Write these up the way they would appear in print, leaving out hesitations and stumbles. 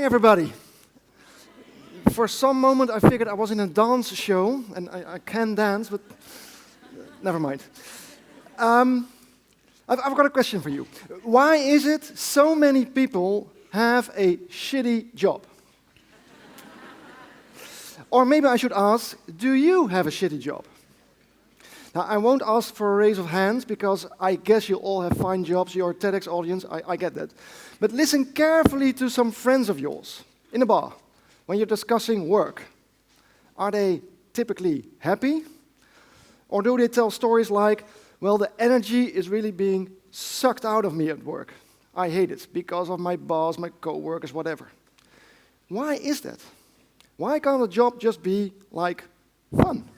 everybody. For some moment I figured I was in a dance show, and I can dance, but never mind. I've got a question for you. Why is it so many people have a shitty job? Or maybe I should ask, do you have a shitty job? Now, I won't ask for a raise of hands, because I guess you all have fine jobs, you're a TEDx audience, I get that. But listen carefully to some friends of yours in a bar when you're discussing work. Are they typically happy? Or do they tell stories like, well, the energy is really being sucked out of me at work. I hate it because of my boss, my co-workers, whatever. Why is that? Why can't a job just be like fun?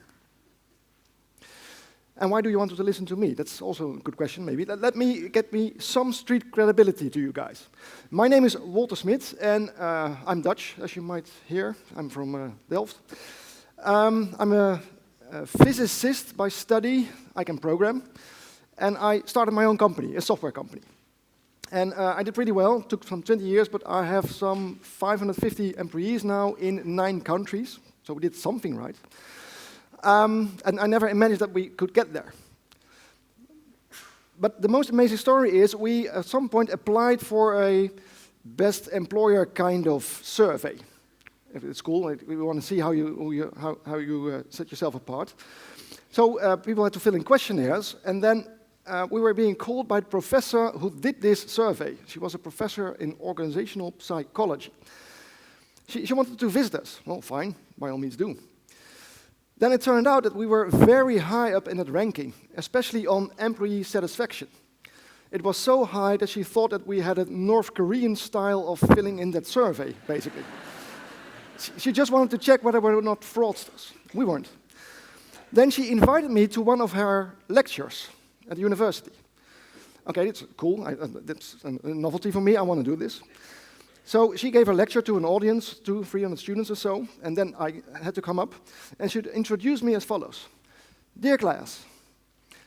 And why do you want to listen to me? That's also a good question, maybe. Let me get some street credibility to you guys. My name is Wolter Smit, and I'm Dutch, as you might hear. I'm from Delft. I'm a physicist by study. I can program. And I started my own company, a software company. And I did pretty well. It took some 20 years, but I have some 550 employees now in 9 countries. So we did something right. And I never imagined that we could get there. But the most amazing story is we, at some point, applied for a best employer kind of survey. If it's cool, we want to see how you set yourself apart. So people had to fill in questionnaires, and then we were being called by the professor who did this survey. She was a professor in organizational psychology. She wanted to visit us. Well, fine, by all means do. Then it turned out that we were very high up in that ranking, especially on employee satisfaction. It was so high that she thought that we had a North Korean style of filling in that survey, basically. She just wanted to check whether we were not fraudsters. We weren't. Then she invited me to one of her lectures at the university. Okay, it's cool. That's a novelty for me. I want to do this. So she gave a lecture to an audience, 200-300 students or so, and then I had to come up, and she introduced me as follows. Dear class,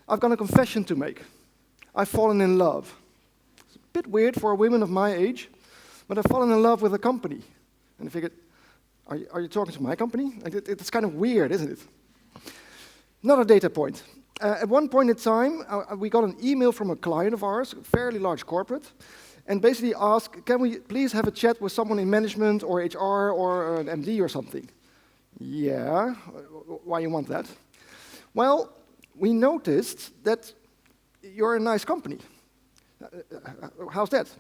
I've got a confession to make. I've fallen in love. It's a bit weird for a woman of my age, but I've fallen in love with a company. And I figured, are you talking to my company? It's kind of weird, isn't it? Another data point. At one point in time, we got an email from a client of ours, a fairly large corporate, and basically asked, can we please have a chat with someone in management or HR or an MD or something? Yeah, why you want that? Well, we noticed that you're a nice company. How's that?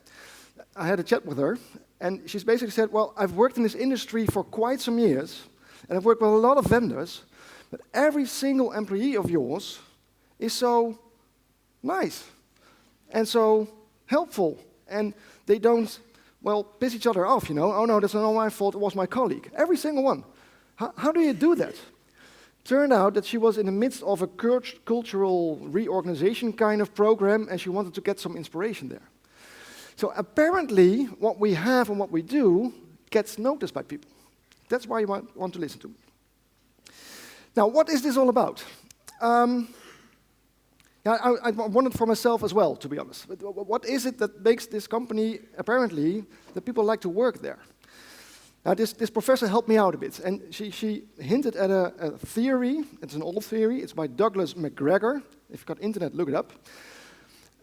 I had a chat with her, and she's basically said, well, I've worked in this industry for quite some years, and I've worked with a lot of vendors, but every single employee of yours is so nice and so helpful. And they don't, well, piss each other off, you know. Oh, no, that's not my fault, it was my colleague. Every single one. How do you do that? Turned out that she was in the midst of a cultural reorganization kind of program, and she wanted to get some inspiration there. So apparently, what we have and what we do gets noticed by people. That's why you want to listen to me. Now, what is this all about? I wondered for myself as well, to be honest. What is it that makes this company, apparently, that people like to work there? Now, this professor helped me out a bit, and she hinted at a theory. It's an old theory. It's by Douglas McGregor. If you've got internet, look it up.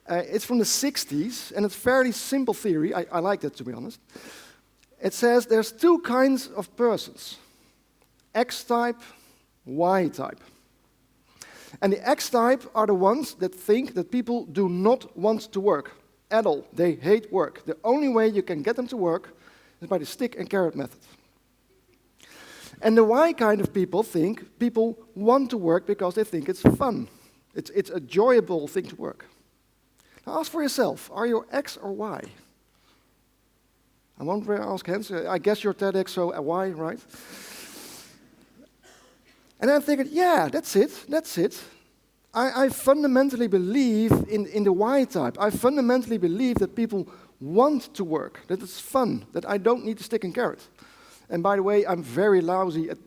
It's from the 60s, and it's a fairly simple theory. I like that, to be honest. It says there's 2 kinds of persons, X-type, Y-type. And the X-type are the ones that think that people do not want to work at all. They hate work. The only way you can get them to work is by the stick and carrot method. And the Y kind of people think people want to work because they think it's fun. It's a enjoyable thing to work. Now ask for yourself, are you X or Y? I won't ask hands. I guess you're TEDx, so a Y, right? And I figured, yeah, that's it. I fundamentally believe in the Y type. I fundamentally believe that people want to work, that it's fun, that I don't need the stick and carrot. And by the way, I'm very lousy at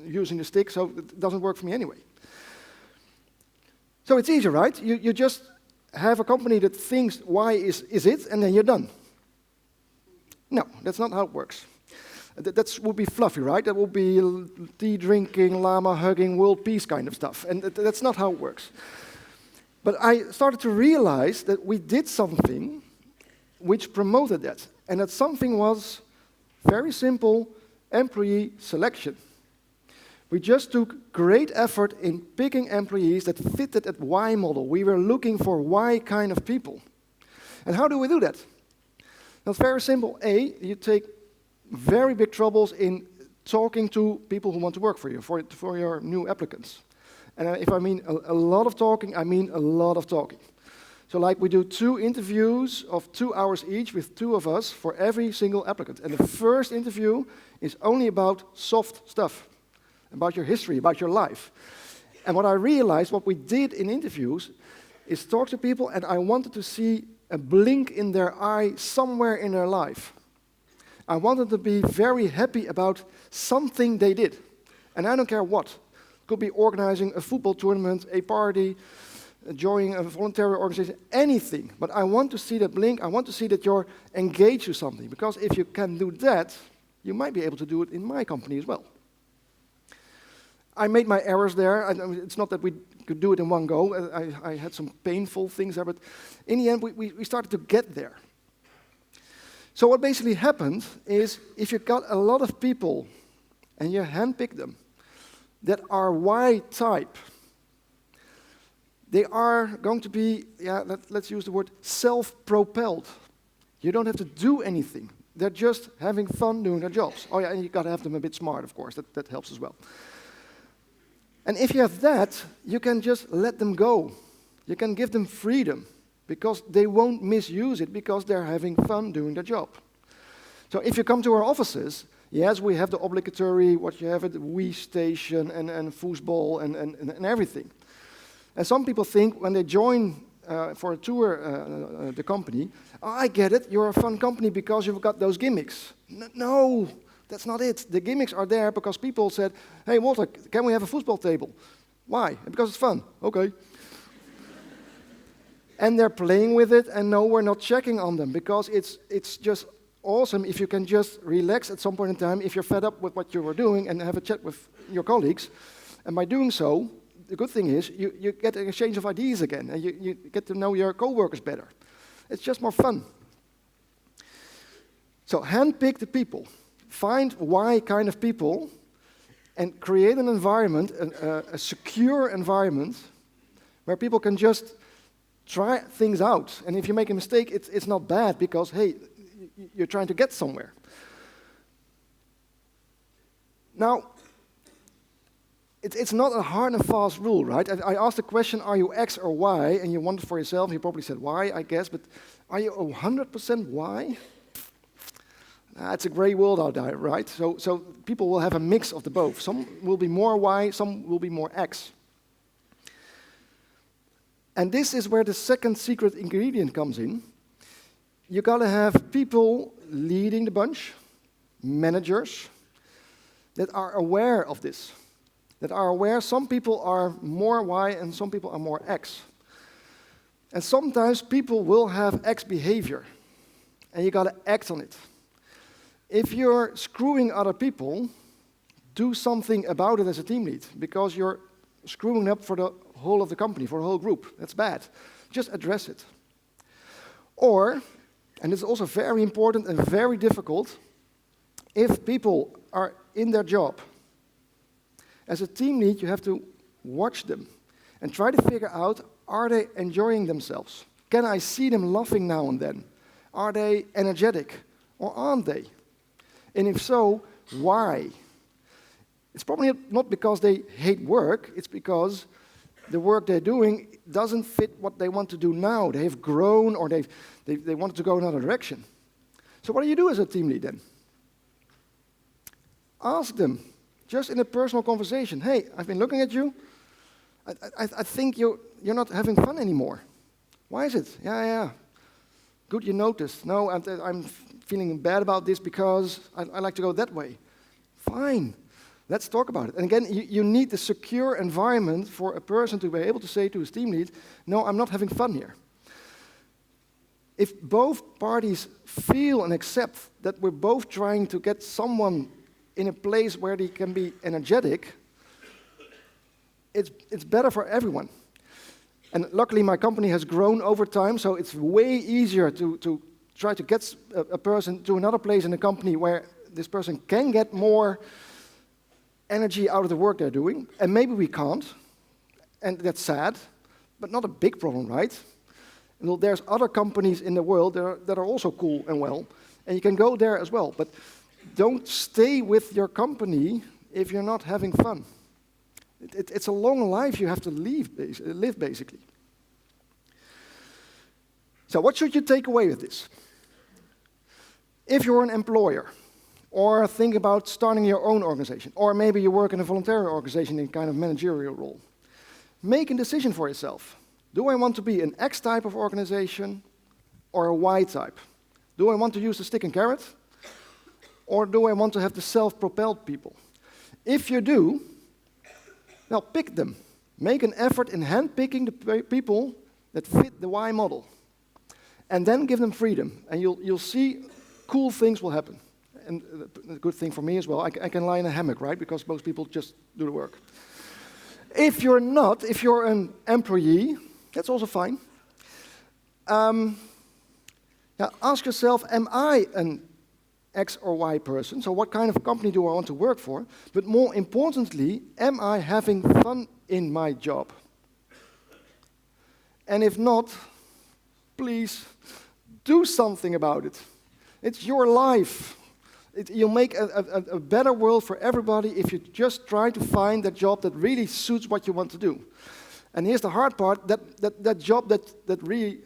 using the stick, so it doesn't work for me anyway. So it's easy, right? You just have a company that thinks Y is it, and then you're done. No, that's not how it works. That would be fluffy, right? That would be tea drinking, llama hugging, world peace kind of stuff. And that's not how it works. But I started to realize that we did something which promoted that. And that something was very simple employee selection. We just took great effort in picking employees that fitted that why model. We were looking for why kind of people. And how do we do that? That's very simple. A, you take very big troubles in talking to people who want to work for you, for your new applicants. And if I mean a lot of talking, I mean a lot of talking. So like we do 2 interviews of 2 hours each with 2 of us for every single applicant. And the first interview is only about soft stuff, about your history, about your life. And what I realized, what we did in interviews, is talk to people, and I wanted to see a blink in their eye somewhere in their life. I wanted to be very happy about something they did. And I don't care what. It could be organizing a football tournament, a party, joining a voluntary organization, anything. But I want to see that blink. I want to see that you're engaged with something. Because if you can do that, you might be able to do it in my company as well. I made my errors there. It's not that we could do it in one go. I had some painful things there, but in the end, we started to get there. So what basically happened is, if you got a lot of people and you handpick them that are Y type, they are going to be, let's use the word self-propelled. You don't have to do anything. They're just having fun doing their jobs. Oh yeah, and you got to have them a bit smart, of course. That helps as well. And if you have that, you can just let them go. You can give them freedom, because they won't misuse it, because they're having fun doing their job. So if you come to our offices, yes, we have the obligatory, what you have at the Wii station and foosball and everything. And some people think when they join for a tour the company, oh, I get it, you're a fun company because you've got those gimmicks. No. That's not it. The gimmicks are there because people said, hey, Wolter, can we have a football table? Why? Because it's fun. Okay. And they're playing with it, and no, we're not checking on them, because it's just awesome if you can just relax at some point in time, if you're fed up with what you were doing, and have a chat with your colleagues. And by doing so, the good thing is you get an exchange of ideas again, and you get to know your coworkers better. It's just more fun. So handpick the people. Find why kind of people and create an environment, a secure environment, where people can just try things out. And if you make a mistake, it's not bad, because, hey, you're trying to get somewhere. Now, it's not a hard and fast rule, right? I asked the question, are you X or Y? And you wanted for yourself, you probably said Y, I guess, but are you 100% Y? It's a gray world out there, right? So people will have a mix of the both. Some will be more Y, some will be more X. And this is where the second secret ingredient comes in. You gotta have people leading the bunch, managers, that are aware of this. That are aware some people are more Y and some people are more X. And sometimes people will have X behavior, and you gotta act on it. If you're screwing other people, do something about it as a team lead, because you're screwing up for the whole of the company, for the whole group. That's bad. Just address it. Or, and it's also very important and very difficult, if people are in their job, as a team lead, you have to watch them and try to figure out, are they enjoying themselves? Can I see them laughing now and then? Are they energetic, or aren't they? And if so, why? It's probably not because they hate work, it's because the work they're doing doesn't fit what they want to do now. They have grown, or they wanted to go another direction. So what do you do as a team lead then? Ask them, just in a personal conversation, hey, I've been looking at you. I think you're not having fun anymore. Why is it? Yeah. Good you noticed. No, I'm feeling bad about this because I like to go that way. Fine, let's talk about it. And again, you need a secure environment for a person to be able to say to his team lead, no, I'm not having fun here. if both parties feel and accept that we're both trying to get someone in a place where they can be energetic, it's better for everyone. And luckily, my company has grown over time, so it's way easier to try to get a person to another place in the company where this person can get more energy out of the work they're doing, and maybe we can't, and that's sad, but not a big problem, right? Well, there's other companies in the world that are also cool and well, and you can go there as well, but don't stay with your company if you're not having fun. It's a long life you have to live, basically. So what should you take away with this? If you're an employer, or think about starting your own organization, or maybe you work in a voluntary organization in kind of managerial role, make a decision for yourself. Do I want to be an X type of organization or a Y type? Do I want to use the stick and carrot? Or do I want to have the self-propelled people? If you do, well, pick them. Make an effort in hand-picking the people that fit the Y model. And then give them freedom, and you'll see cool things will happen. And the good thing for me as well, I can lie in a hammock, right? Because most people just do the work. If you're not, if you're an employee, that's also fine. Ask yourself, am I an X or Y person? So what kind of company do I want to work for? But more importantly, am I having fun in my job? And if not, please do something about it. It's your life. You'll make a better world for everybody if you just try to find that job that really suits what you want to do. And here's the hard part, that job that really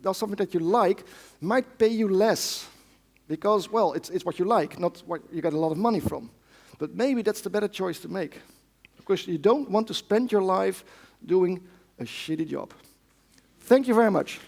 does something that you like might pay you less. Because, well, it's what you like, not what you get a lot of money from. But maybe that's the better choice to make. Because you don't want to spend your life doing a shitty job. Thank you very much.